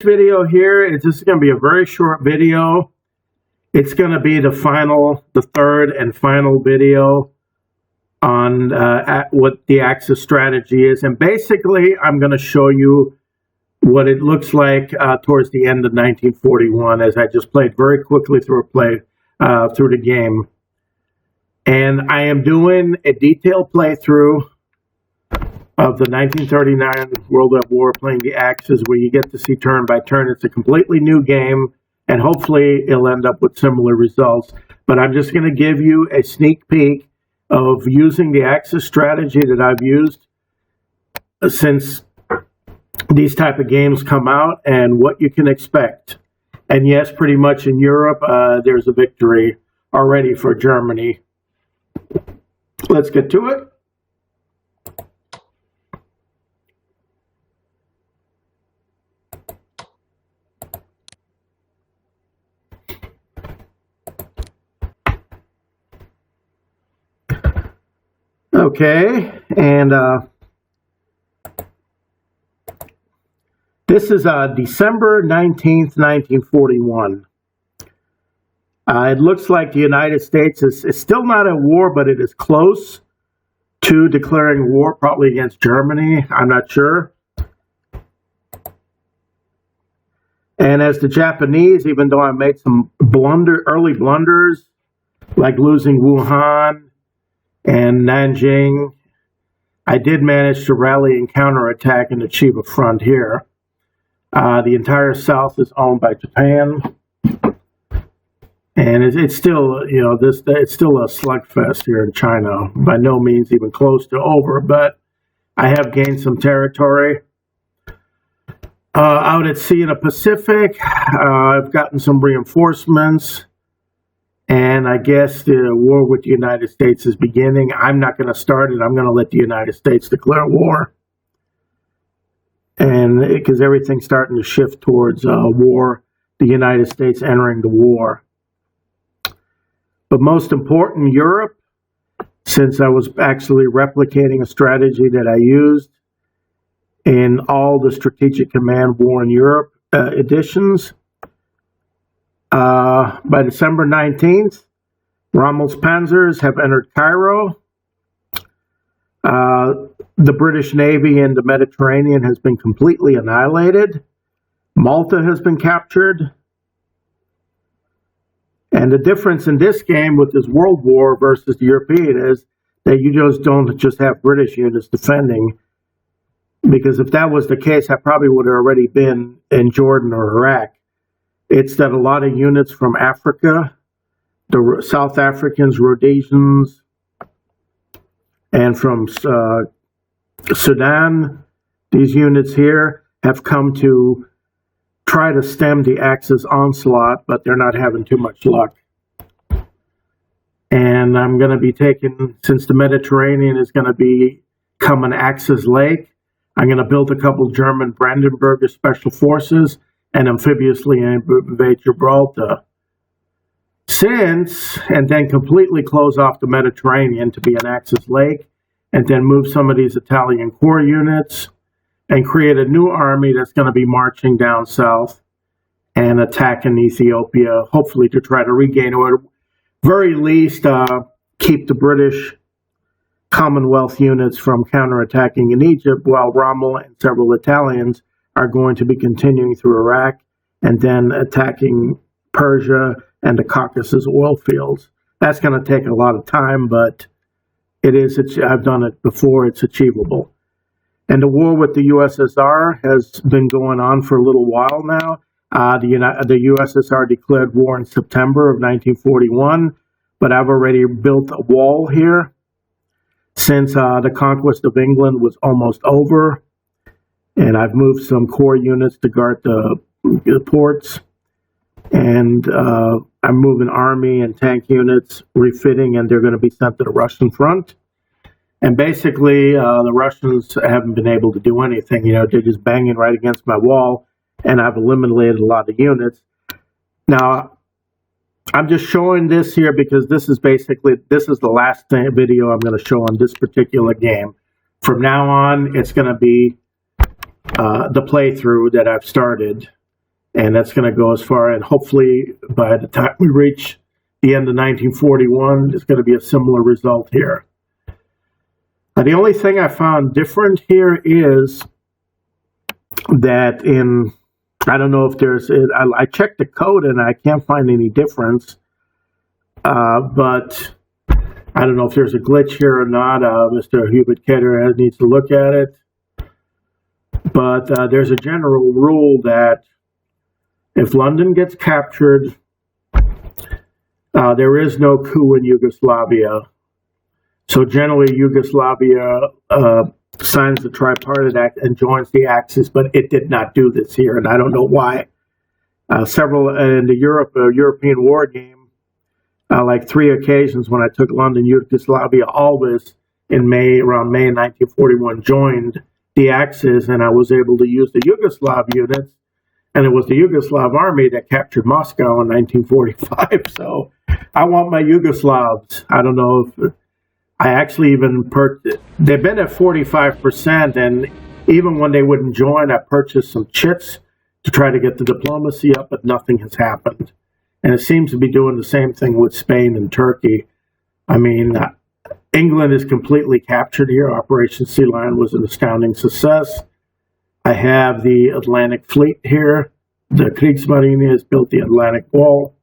Video here, it's just going to be a very short video. It's going to be the third and final video on what the Axis strategy is. And basically, I'm going to show you what it looks like towards the end of 1941, as I just played very quickly through the game. And I am doing a detailed playthrough of the 1939 World at War, playing the Axis, where you get to see turn by turn. It's a completely new game, and hopefully it'll end up with similar results. But I'm just going to give you a sneak peek of using the Axis strategy that I've used since these type of games come out, and what you can expect. And yes, pretty much in Europe, there's a victory already for Germany. Let's get to it. Okay, and this is December 19th, 1941. It looks like the United States is still not at war, but it is close to declaring war, probably against Germany. I'm not sure. And as the Japanese, even though I made some early blunders, like losing Wuhan and Nanjing, I did manage to rally and counterattack and achieve a front here. The entire South is owned by Japan, and it's still, it's still a slugfest here in China. By no means even close to over, but I have gained some territory. Out at sea in the Pacific, I've gotten some reinforcements. And I guess the war with the United States is beginning. I'm not going to start it. I'm going to let the United States declare war. And because everything's starting to shift towards war, the United States entering the war. But most important, Europe, since I was actually replicating a strategy that I used in all the Strategic Command War in Europe editions. By December 19th, Rommel's panzers have entered Cairo. The British Navy in the Mediterranean has been completely annihilated. Malta has been captured. And the difference in this game with this World War versus the European is that you don't just have British units defending. Because if that was the case, I probably would have already been in Jordan or Iraq. It's that a lot of units from Africa, the South Africans, Rhodesians, and from Sudan, these units here have come to try to stem the Axis onslaught, but they're not having too much luck. And I'm going to be taking, since the Mediterranean is going to become an Axis lake, I'm going to build a couple German Brandenburger special forces and amphibiously invade Gibraltar, and then completely close off the Mediterranean to be an Axis lake, and then move some of these Italian corps units and create a new army that's going to be marching down south and attacking Ethiopia, hopefully to try to regain, or at very least keep the British Commonwealth units from counterattacking in Egypt, while Rommel and several Italians are going to be continuing through Iraq and then attacking Persia and the Caucasus oil fields. That's going to take a lot of time, but I've done it before, it's achievable. And the war with the USSR has been going on for a little while now. The USSR declared war in September of 1941, but I've already built a wall here since the conquest of England was almost over. And I've moved some core units to guard the ports. And I'm moving army and tank units, refitting, and they're going to be sent to the Russian front. And basically, the Russians haven't been able to do anything. They're just banging right against my wall, and I've eliminated a lot of units. Now, I'm just showing this here because this is the last video I'm going to show on this particular game. From now on, it's going to be the playthrough that I've started And that's going to go as far, and hopefully by the time we reach the end of 1941, there's going to be a similar result here. The only thing I found different here is that I don't know if I checked the code and I can't find any difference, but I don't know if there's a glitch here or not. Mr. Hubert Ketter needs to look at it. But there's a general rule that if London gets captured, there is no coup in Yugoslavia. So generally, Yugoslavia signs the Tripartite Act and joins the Axis, but it did not do this here, and I don't know why. Several in the European war game, like 3 occasions when I took London, Yugoslavia, always around May 1941, joined the Axis, and I was able to use the Yugoslav units, and it was the Yugoslav army that captured Moscow in 1945. So I want my Yugoslavs. I don't know if I actually even they've been at 45%, and even when they wouldn't join, I purchased some chits to try to get the diplomacy up, but nothing has happened. And it seems to be doing the same thing with Spain and Turkey. I mean, England is completely captured here. Operation Sea Lion was an astounding success. I have the Atlantic Fleet here. The Kriegsmarine has built the Atlantic Wall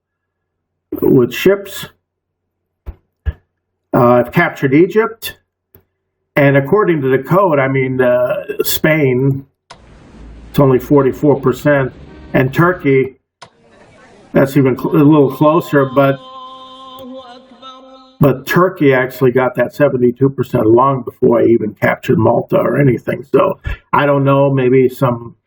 with ships. I've captured Egypt. And according to the code, I mean, Spain, it's only 44%. And Turkey, that's even a little closer, but Turkey actually got that 72% long before I even captured Malta or anything. So I don't know, maybe some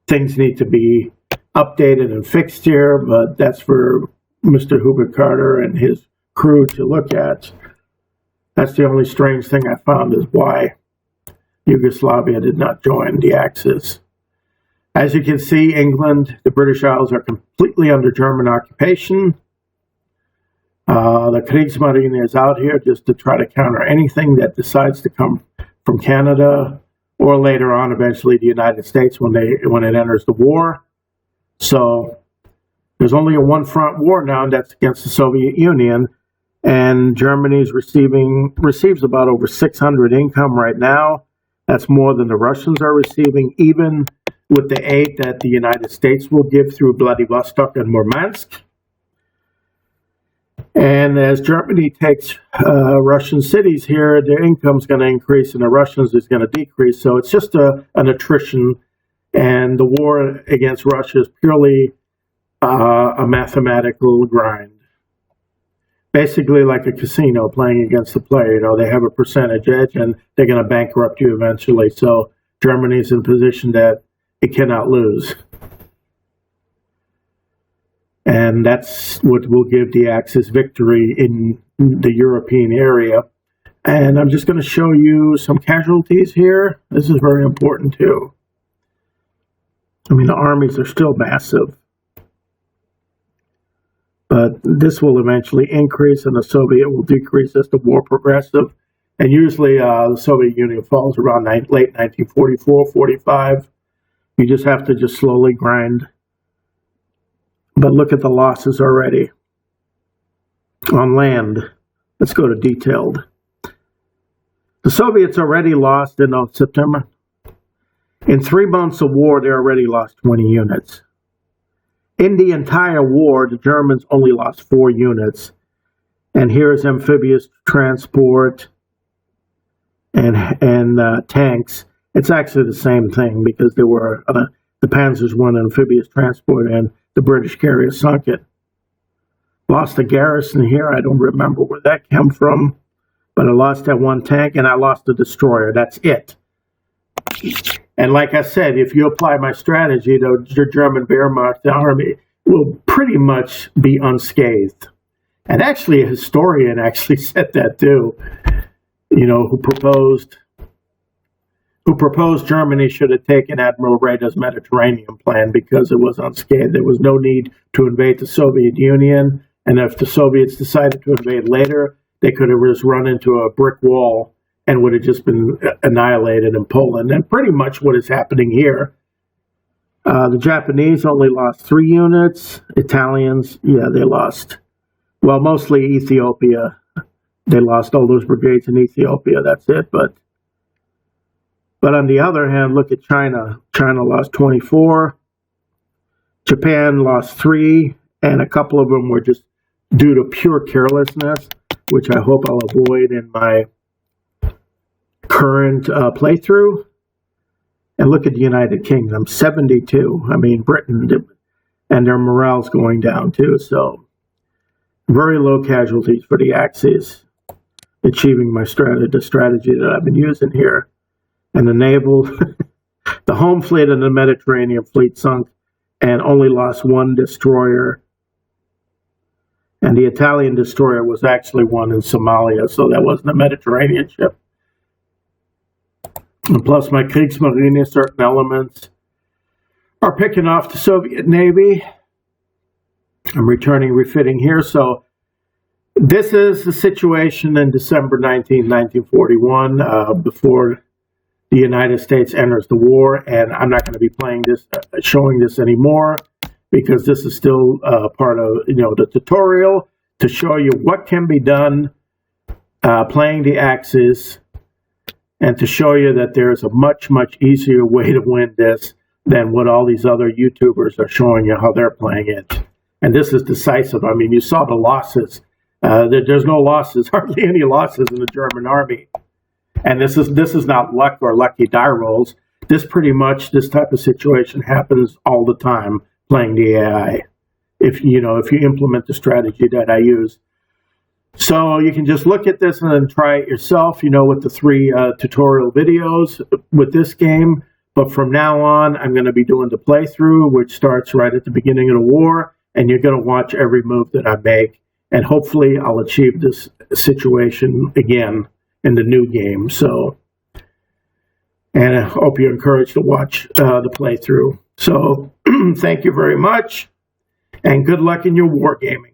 things need to be updated and fixed here, but that's for Mr. Hubert Carter and his crew to look at. That's the only strange thing I found, is why Yugoslavia did not join the Axis. As you can see, England, the British Isles are completely under German occupation. The Kriegsmarine is out here just to try to counter anything that decides to come from Canada, or later on, eventually, the United States when it enters the war. So there's only a one-front war now, and that's against the Soviet Union. And Germany receives about over 600 income right now. That's more than the Russians are receiving, even with the aid that the United States will give through Vladivostok and Murmansk. And as Germany takes Russian cities here, their income's going to increase and the Russians is going to decrease. So it's just an attrition. And the war against Russia is purely a mathematical grind. Basically like a casino playing against the player. You know, they have a percentage edge and they're going to bankrupt you eventually. So Germany's in a position that it cannot lose. And that's what will give the Axis victory in the European area. And I'm just going to show you some casualties here. This is very important too. I mean, the armies are still massive. But this will eventually increase and the Soviet will decrease as the war progresses. And usually the Soviet Union falls around late 1944, 45. You just have to just slowly grind. But look at the losses already. On land, let's go to detailed. The Soviets already lost in September. In 3 months of war, they already lost 20 units. In the entire war, the Germans only lost 4 units. And here's amphibious transport and tanks. It's actually the same thing because there were the Panzers won amphibious transport and the British carrier sunk it. Lost a garrison here. I don't remember where that came from, but I lost that 1 tank and I lost a destroyer. That's it. And like I said, if you apply my strategy, the German Wehrmacht army will pretty much be unscathed. And actually, a historian actually said that too. You know, who proposed Germany should have taken Admiral Raeder's Mediterranean plan because it was unscathed. There was no need to invade the Soviet Union. And if the Soviets decided to invade later, they could have just run into a brick wall and would have just been annihilated in Poland. And pretty much what is happening here. The Japanese only lost 3 units. Italians, yeah, they lost. Well, mostly Ethiopia. They lost all those brigades in Ethiopia. That's it. But on the other hand, look at China. China lost 24. Japan lost 3, and a couple of them were just due to pure carelessness, which I hope I'll avoid in my current playthrough. And look at the United Kingdom, 72. I mean, Britain, and their morale's going down too. So very low casualties for the Axis, achieving my the strategy that I've been using here. And the naval, the home fleet and the Mediterranean fleet sunk and only lost 1 destroyer. And the Italian destroyer was actually one in Somalia, so that wasn't a Mediterranean ship. And plus my Kriegsmarine, certain elements are picking off the Soviet Navy. I'm returning refitting here. So this is the situation in December 1941, before the United States enters the war. And I'm not going to be playing this, showing this anymore, because this is still part of the tutorial to show you what can be done playing the Axis, and to show you that there's a much, much easier way to win this than what all these other YouTubers are showing you how they're playing it. And this is decisive. I mean, you saw the losses. There's no losses, hardly any losses in the German army. And this is not luck or lucky die rolls. This type of situation happens all the time playing the AI, if you implement the strategy that I use. So you can just look at this and then try it yourself, with the 3 tutorial videos with this game. But from now on, I'm going to be doing the playthrough, which starts right at the beginning of the war, and you're going to watch every move that I make. And hopefully I'll achieve this situation again in the new game. So, and I hope you're encouraged to watch the playthrough. So thank you very much, and good luck in your wargaming.